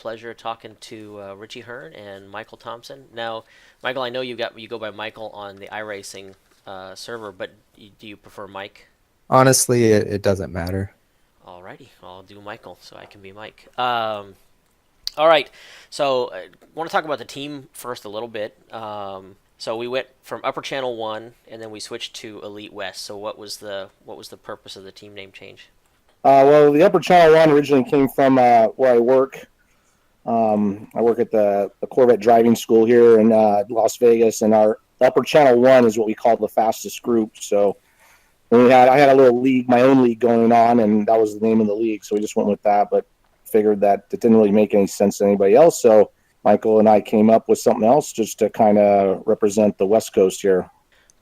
pleasure talking to Richie Hearn and Michael Thompson. Now, Michael, I know you go by Michael on the iRacing server, but do you prefer Mike? Honestly, it doesn't matter. Alrighty, I'll do Michael so I can be Mike. All right, so I want to talk about the team first a little bit. So we went from Upper Channel One, and then we switched to Elite West. So what was the purpose of the team name change? Well, the Upper Channel One originally came from where I work. I work at the Corvette driving school here in Las Vegas, and our Upper Channel One is what we call the fastest group. So I had a little league, my own league going on, and that was the name of the league. So we just went with that, but figured that it didn't really make any sense to anybody else. So Michael and I came up with something else just to kind of represent the West Coast here.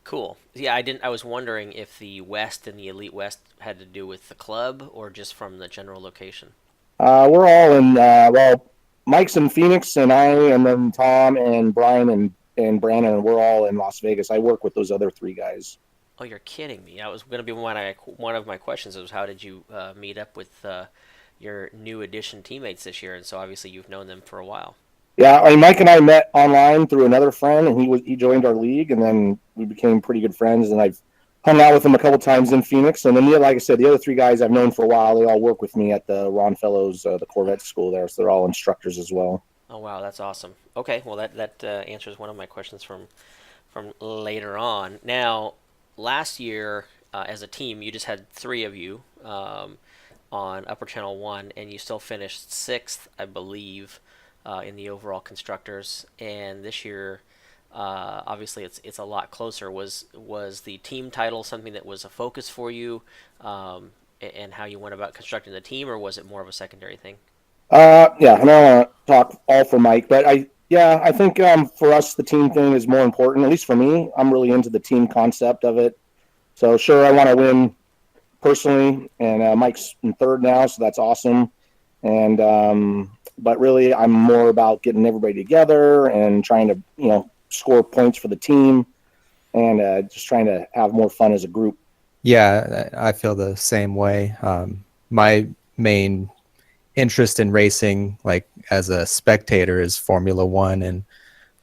Cool. Yeah, I didn't. I was wondering if the West and the Elite West had to do with the club or just from the general location. We're all in. Mike's in Phoenix, and and then Tom and Brian and Brandon, and we're all in Las Vegas. I work with those other three guys. Oh, you're kidding me! That was going to be one of my questions. Was how did you meet up with your new addition teammates this year? And so obviously you've known them for a while. Yeah, I mean, Mike and I met online through another friend, and he joined our league, and then we became pretty good friends. And I've hung out with him a couple times in Phoenix, and then like I said, the other three guys I've known for a while. They all work with me at the Ron Fellows, the Corvette school there, so they're all instructors as well. Oh wow, that's awesome. Okay, well that answers one of my questions from later on. Now, last year as a team, you just had three of you on Upper Channel One, and you still finished sixth, I believe, in the overall constructors. And this year, obviously, it's a lot closer. Was the team title something that was a focus for you, and how you went about constructing the team, or was it more of a secondary thing? Yeah, and I don't want to talk all for Mike, but I think for us the team thing is more important. At least for me, I'm really into the team concept of it. So sure, I want to win personally, and Mike's in third now, so that's awesome. And but really, I'm more about getting everybody together and trying to score points for the team, and just trying to have more fun as a group. Yeah, I feel the same way. My main interest in racing, like as a spectator, is Formula One, and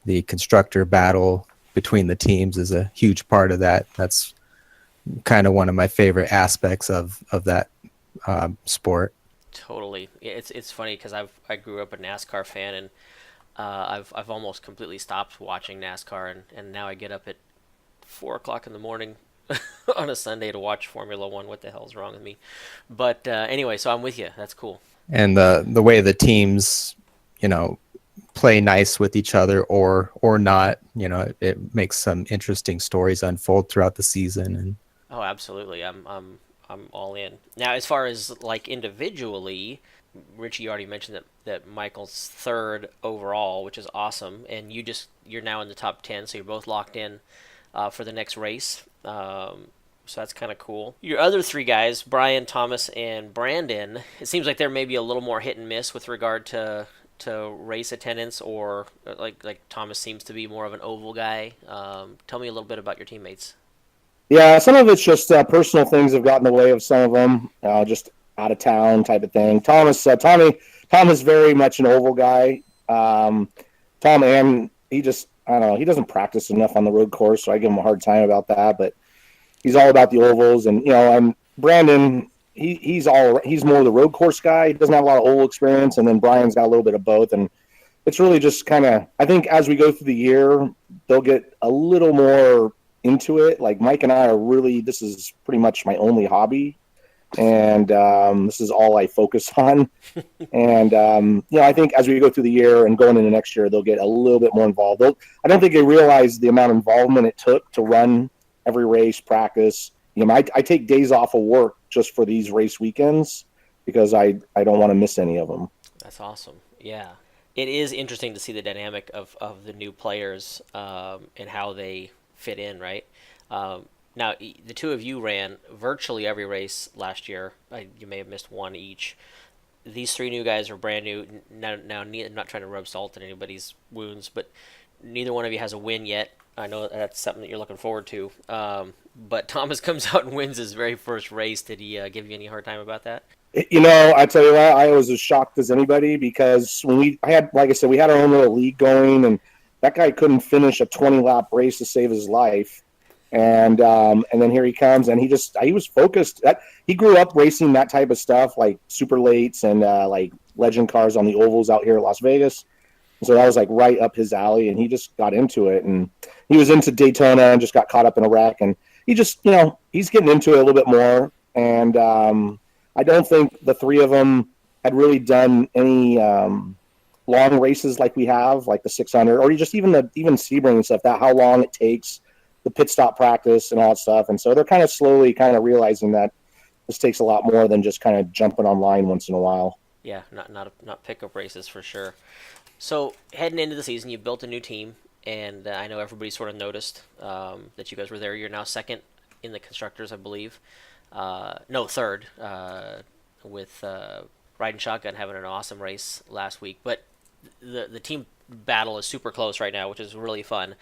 the constructor battle between the teams is a huge part of that. That's kind of one of my favorite aspects of that sport. Totally. Yeah, it's funny because I grew up a NASCAR fan, and I've almost completely stopped watching NASCAR, and now I get up at 4 o'clock in the morning on a Sunday to watch Formula One. What the hell's wrong with me? But anyway, so I'm with you. That's cool. And the way the teams, you know, play nice with each other or not, it makes some interesting stories unfold throughout the season. And Oh, absolutely. I'm all in. Now, as far as like individually, Richie, you already mentioned that Michael's third overall, which is awesome, and you're now in the top 10, so you're both locked in for the next race. So that's kind of cool. Your other three guys, Brian, Thomas, and Brandon, it seems like they're maybe a little more hit and miss with regard to race attendance, or like Thomas seems to be more of an oval guy. Tell me a little bit about your teammates. Yeah, some of it's just personal things have gotten in the way of some of them, just out of town type of thing. Tom is very much an oval guy. Tom and he just, I don't know, he doesn't practice enough on the road course, so I give him a hard time about that. But he's all about the ovals, and and Brandon, he's more the road course guy. He doesn't have a lot of oval experience, and then Brian's got a little bit of both, and it's really just kind of, I think as we go through the year, they'll get a little more into it. Like Mike and I are really, this is pretty much my only hobby, and this is all I focus on. And I think as we go through the year and going into next year, they'll get a little bit more involved. I don't think they realize the amount of involvement it took to run every race, practice. I take days off of work just for these race weekends because I don't want to miss any of them. That's awesome. Yeah. It is interesting to see the dynamic of the new players and how they fit in, right? Now, the two of you ran virtually every race last year. You may have missed one each. These three new guys are brand new. Now, I'm not trying to rub salt in anybody's wounds, but neither one of you has a win yet. I know that's something that you're looking forward to. But Thomas comes out and wins his very first race. Did he give you any hard time about that? I tell you what, I was as shocked as anybody because like I said, we had our own little league going, and that guy couldn't finish a 20 lap race to save his life. And then here he comes, and he was focused. He grew up racing that type of stuff, like super lates and like legend cars on the ovals out here at Las Vegas. So that was like right up his alley, and he just got into it. And he was into Daytona and just got caught up in a wreck. And he just, he's getting into it a little bit more. And I don't think the three of them had really done any long races like we have, like the 600, or just even Sebring and stuff. That how long it takes, the pit stop practice and all that stuff. And so they're kind of slowly kind of realizing that this takes a lot more than just kind of jumping online once in a while. Yeah, not pickup races for sure. So heading into the season, you built a new team, and I know everybody sort of noticed that you guys were there. You're now second in the constructors, I believe. No, third, with Riding Shotgun having an awesome race last week. But the team battle is super close right now, which is really fun.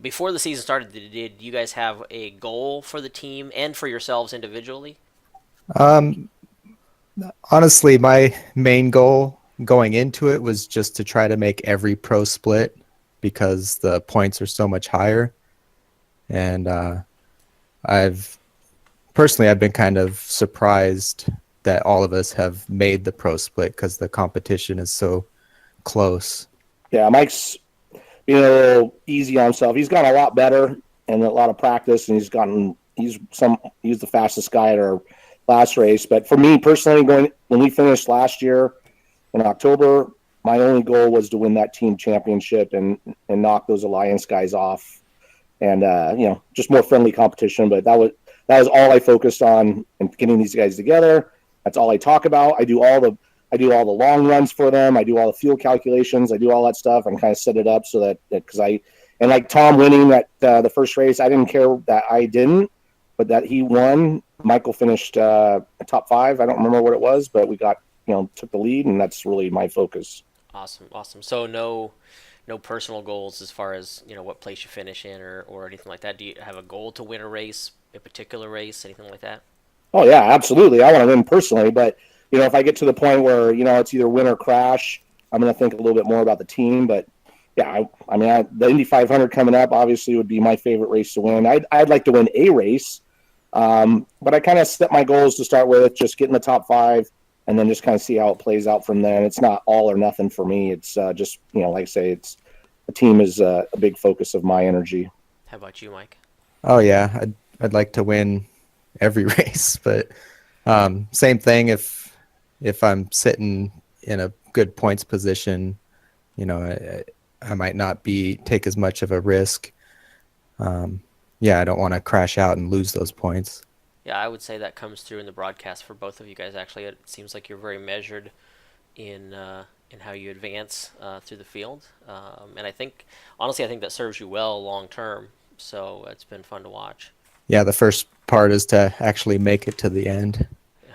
Before the season started, did you guys have a goal for the team and for yourselves individually? Um, Honestly, my main goal going into it was just to try to make every pro split because the points are so much higher. And I've I've been kind of surprised that all of us have made the pro split because the competition is so close. Yeah, Mike's being a little easy on himself. He's gotten a lot better and a lot of practice, and he's the fastest guy at our last race. But for me personally, when we finished last year in October, my only goal was to win that team championship and knock those Alliance guys off, and just more friendly competition. But that was all I focused on and getting these guys together. That's all I talk about. I do all the long runs for them. I do all the fuel calculations. I do all that stuff and kind of set it up so that because and like Tom winning that the first race, I didn't care that I didn't, but that he won. Michael finished top 5. I don't remember what it was, but we got took the lead, and that's really my focus. Awesome. So no personal goals as far as what place you finish in or anything like that. Do you have a goal to win a particular race, anything like that? Oh yeah, absolutely. I want to win personally, but if I get to the point where it's either win or crash, I'm going to think a little bit more about the team. But yeah, the Indy 500 coming up obviously would be my favorite race to win. I'd like to win a race, but I kind of set my goals to start with, just get in the top 5, and then just kind of see how it plays out from then. It's not all or nothing for me. It's just like I say, it's the team is a big focus of my energy. How about you, Mike? Oh yeah, I'd like to win every race, but same thing. If I'm sitting in a good points position, I might not take as much of a risk. Yeah, I don't want to crash out and lose those points. Yeah, I would say that comes through in the broadcast for both of you guys. Actually, it seems like you're very measured in how you advance through the field, and honestly, I think that serves you well long term. So it's been fun to watch. Yeah, the first part is to actually make it to the end.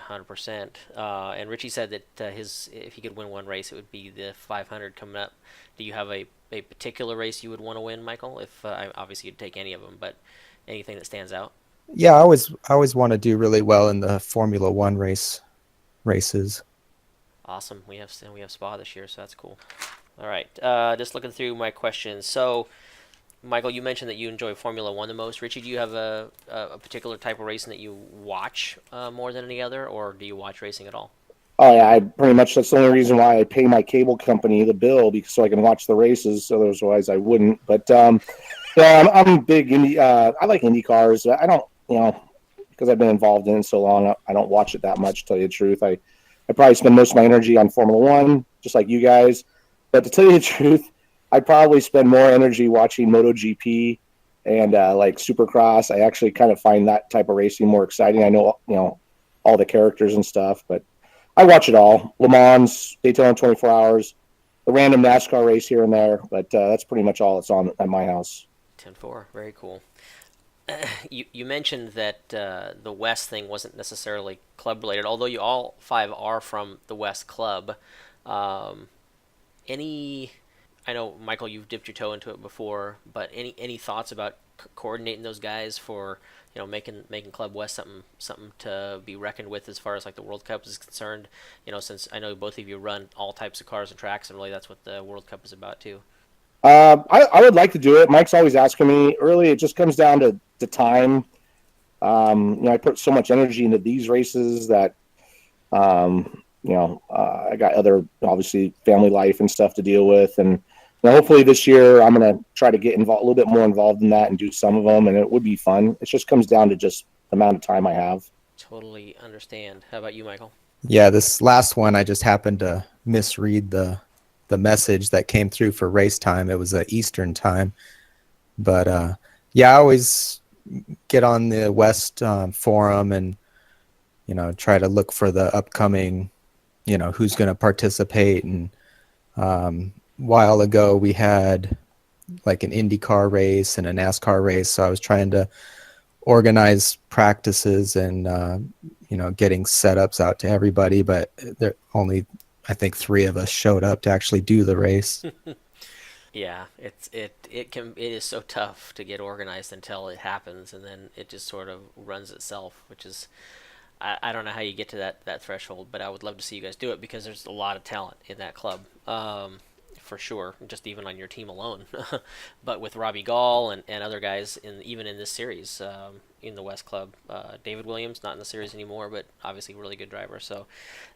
100%. And Richie said that if he could win one race, it would be the 500 coming up. Do you have a particular race you would want to win, Michael? If obviously you'd take any of them, but anything that stands out? Yeah, I always want to do really well in the Formula One races. Awesome. We have Spa this year, so that's cool. All right. Just looking through my questions. So, Michael, you mentioned that you enjoy Formula One the most. Richie, do you have a particular type of racing that you watch more than any other, or do you watch racing at all? Oh yeah, that's the only reason why I pay my cable company the bill, because so I can watch the races. Otherwise, I wouldn't. But yeah, I'm big Indy. I like Indy cars. I don't, because I've been involved in it so long. I don't watch it that much. To tell you the truth, I probably spend most of my energy on Formula One, just like you guys. But to tell you the truth, I probably spend more energy watching MotoGP and like Supercross. I actually kind of find that type of racing more exciting. I know all the characters and stuff, but I watch it all. Le Mans, Daytona 24 Hours, the random NASCAR race here and there, but that's pretty much all that's on at my house. 10-4, very cool. You mentioned that the West thing wasn't necessarily club related, although you all 5 are from the West Club. I know, Michael, you've dipped your toe into it before, but any thoughts about coordinating those guys for making Club West something to be reckoned with as far as like the World Cup is concerned. Since I know both of you run all types of cars and tracks, and really that's what the World Cup is about too. I would like to do it. Mike's always asking me. Really, it just comes down to the time. I put so much energy into these races that, I got other, obviously, family life and stuff to deal with. And hopefully this year I'm going to try to get involved, a little bit more involved in that and do some of them. And it would be fun. It just comes down to just the amount of time I have. Totally understand. How about you, Michael? Yeah, this last one, I just happened to misread the message that came through for race time. It was Eastern time. But yeah, I always get on the West forum and, try to look for the upcoming, who's going to participate. And while ago we had like an IndyCar race and a NASCAR race. So I was trying to organize practices and, getting setups out to everybody, but there only, I think 3 of us showed up to actually do the race. Yeah, it is so tough to get organized until it happens, and then it just sort of runs itself, which is I don't know how you get to that threshold, but I would love to see you guys do it because there's a lot of talent in that club, for sure, just even on your team alone. But with Robbie Gall and other guys even in this series, in the West Club, David Williams not in the series anymore, but obviously really good driver. So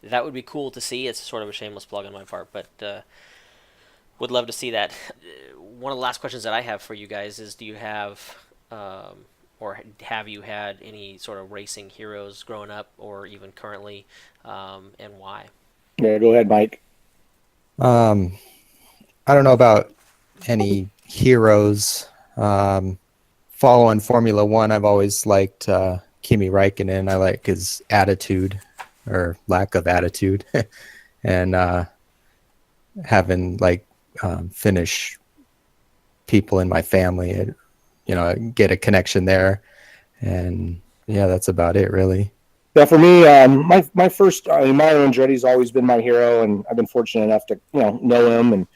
that would be cool to see. It's sort of a shameless plug on my part, but would love to see that. One of the last questions that I have for you guys is: do you have or have you had any sort of racing heroes growing up or even currently, and why? Yeah, go ahead, Mike. I don't know about any heroes. Following Formula One, I've always liked Kimi Räikkönen. I like his attitude or lack of attitude, and having like Finnish people in my family, get a connection there. And yeah, that's about it, really. Yeah, for me, my first, Mario Andretti's always been my hero, and I've been fortunate enough to know him, and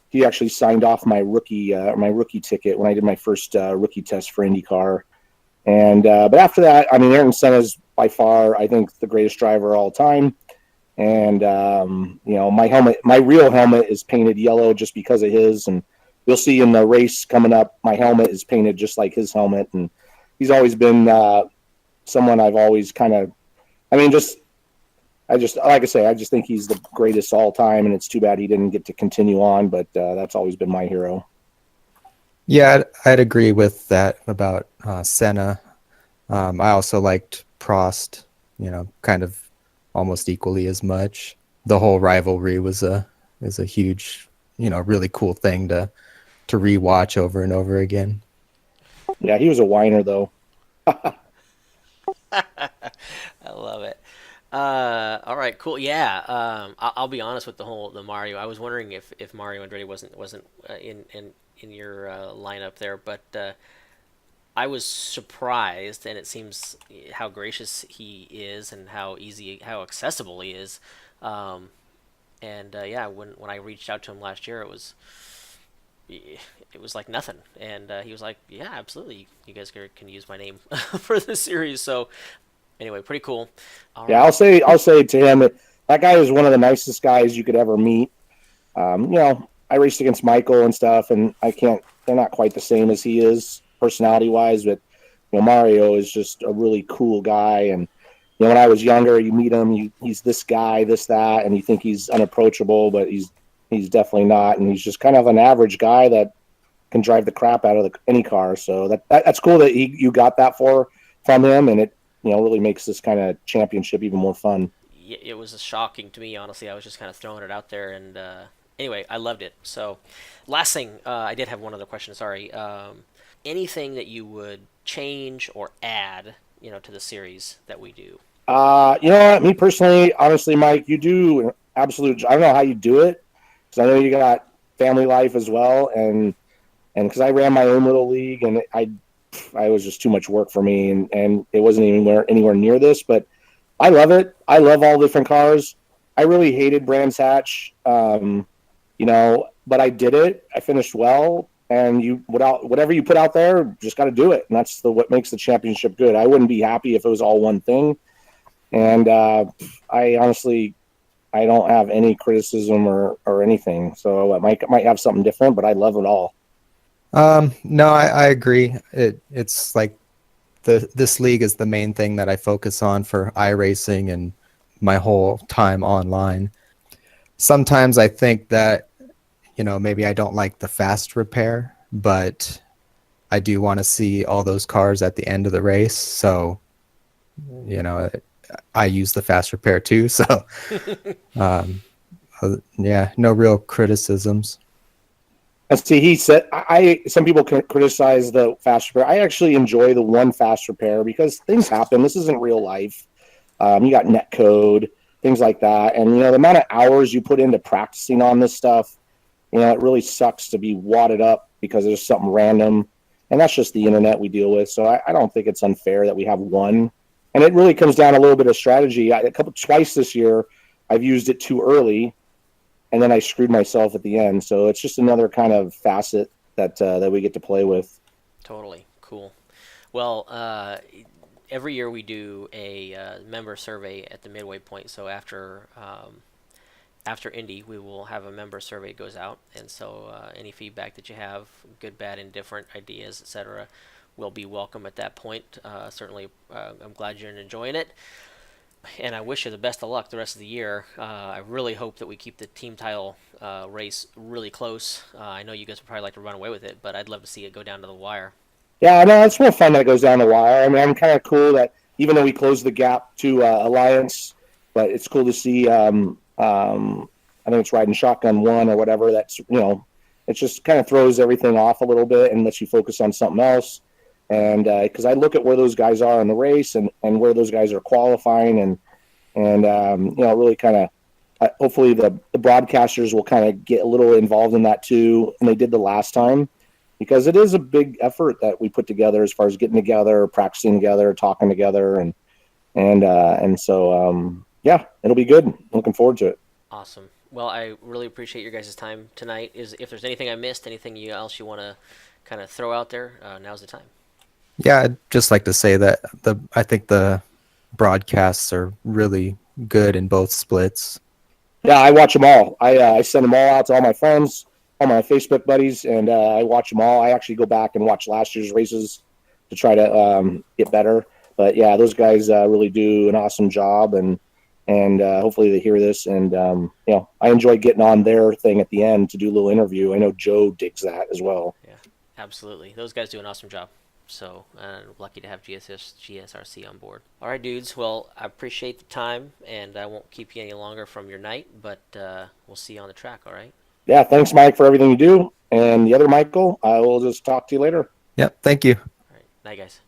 he actually signed off my rookie ticket when I did my first rookie test for IndyCar. And but after that, Ayrton Senna's by far, I think, the greatest driver of all time. And my real helmet is painted yellow just because of his. And you'll see in the race coming up, my helmet is painted just like his helmet. And he's always been someone I've always kind of, I just think he's the greatest all time, and it's too bad he didn't get to continue on, but that's always been my hero. Yeah, I'd agree with that about Senna. I also liked Prost, kind of almost equally as much. The whole rivalry is a huge, really cool thing to rewatch over and over again. Yeah, he was a whiner though. I love it. All right, cool. Yeah, I'll be honest with the Mario. I was wondering if Mario Andretti wasn't in your lineup there, but I was surprised, and it seems how gracious he is and how accessible he is. Yeah, when I reached out to him last year, it was like nothing, and he was like, "Yeah, absolutely, you guys can use my name for this series." So anyway, pretty cool. All yeah, right. I'll say to him that guy is one of the nicest guys you could ever meet. I raced against Michael and stuff, and they're not quite the same as he is personality wise, but Mario is just a really cool guy. And when I was younger, you meet him, he's this guy, this, that, and you think he's unapproachable, but he's definitely not. And he's just kind of an average guy that can drive the crap out of any car. So that's cool that you got that from him, and it really makes this kind of championship even more fun. It was shocking to me, honestly. I was just kind of throwing it out there, and anyway, I loved it. So, last thing, I did have one other question. Sorry. Anything that you would change or add, to the series that we do? Me personally, honestly, Mike, you do absolute. I don't know how you do it, because I know you got family life as well, and because I ran my own little league, and I was just too much work for me, and it wasn't anywhere near this, but I love it. I love all different cars. I really hated Brands Hatch, but I did it. I finished well, and whatever you put out there, just got to do it. And that's what makes the championship good. I wouldn't be happy if it was all one thing. And I honestly, I don't have any criticism or anything. So I might have something different, but I love it all. No, I agree. It's like this league is the main thing that I focus on for iRacing and my whole time online. Sometimes I think that, maybe I don't like the fast repair, but I do want to see all those cars at the end of the race. So, I use the fast repair too. So, yeah, no real criticisms. And see, he said, some people can criticize the fast repair. I actually enjoy the one fast repair because things happen. This isn't real life. You got net code, things like that. And, the amount of hours you put into practicing on this stuff, it really sucks to be wadded up because there's something random. And that's just the internet we deal with. So I don't think it's unfair that we have one. And it really comes down to a little bit of strategy. Twice this year, I've used it too early, and then I screwed myself at the end. So it's just another kind of facet that we get to play with. Totally cool. Well, every year we do a member survey at the midway point. So after Indy, we will have a member survey goes out, and so any feedback that you have, good, bad, indifferent, ideas, etc., will be welcome at that point. Certainly, I'm glad you're enjoying it. And I wish you the best of luck the rest of the year. I really hope that we keep the team title race really close. I know you guys would probably like to run away with it, but I'd love to see it go down to the wire. Yeah, no, it's more fun that it goes down the wire. I mean, I'm kind of cool that even though we closed the gap to Alliance, but it's cool to see. I think it's riding shotgun one or whatever. That's it just kind of throws everything off a little bit and lets you focus on something else. And because I look at where those guys are in the race and where those guys are qualifying and really kind of hopefully the broadcasters will kind of get a little involved in that too. And they did the last time because it is a big effort that we put together as far as getting together, practicing together, talking together. And so, yeah, it'll be good. Looking forward to it. Awesome. Well, I really appreciate your guys' time tonight. If there's anything I missed, anything else you want to kind of throw out there, now's the time. Yeah, I'd just like to say that I think the broadcasts are really good in both splits. Yeah, I watch them all. I send them all out to all my friends, all my Facebook buddies, and I watch them all. I actually go back and watch last year's races to try to get better. But yeah, those guys really do an awesome job, and hopefully they hear this. And I enjoy getting on their thing at the end to do a little interview. I know Joe digs that as well. Yeah, absolutely. Those guys do an awesome job. So lucky to have GSRC on board. All right, dudes. Well, I appreciate the time, and I won't keep you any longer from your night, but we'll see you on the track, all right? Yeah, thanks, Mike, for everything you do. And the other Michael, I will just talk to you later. Yep, thank you. All right. Night, guys.